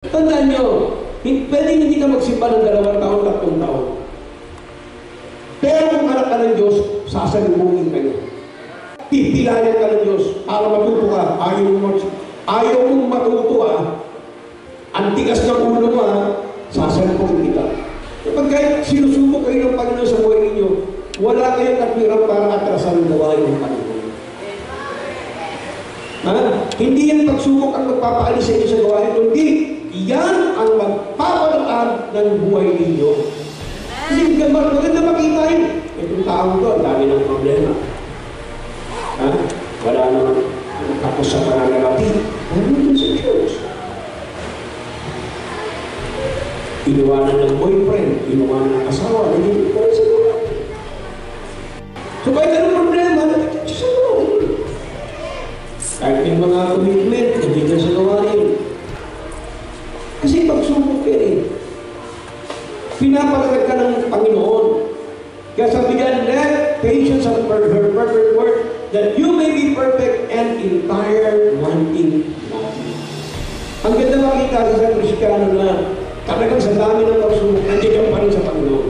Tandaan nyo, pwede hindi ka magsimba ng 2 taon, 3 taon. Pero kung anak ka ng Diyos, sasalubungin ka niya. Pipilayan ka ng Diyos para matuto ka. Ayaw mong matuto ang tigas ng ulo mo sasalubungin kita. Kapag kahit sinusubok kayo ng Panginoon sa buhay ninyo, wala kayong katwirang para atrasan ang gawain ng Panginoon. Hindi yan pagsubok ang magpapaalis sa inyo sa gawain, kundi yan ang magpapalaan ng buhay ninyo. Kasi maganda makita yun. Itong taong to, ang dami ng problema. Wala naman tapos sa panangalati. Nandun sa Diyos. Inuwanan ng boyfriend, inuwanan ng asawa, nandun pa rin sa gawain. So kahit anong problema, nandun sa gawain. Kahit yung mga commitment, nandun sa gawain. Kasi pagsubok yan pinapalag ka ng Panginoon. Kaya sabi niya, let patience have her perfect work, that you may be perfect and entire, wanting nothing. Ang ganda makita sa Kristiyano na talagang sa dami ng pagsubok, nandiyan pa rin sa Panginoon.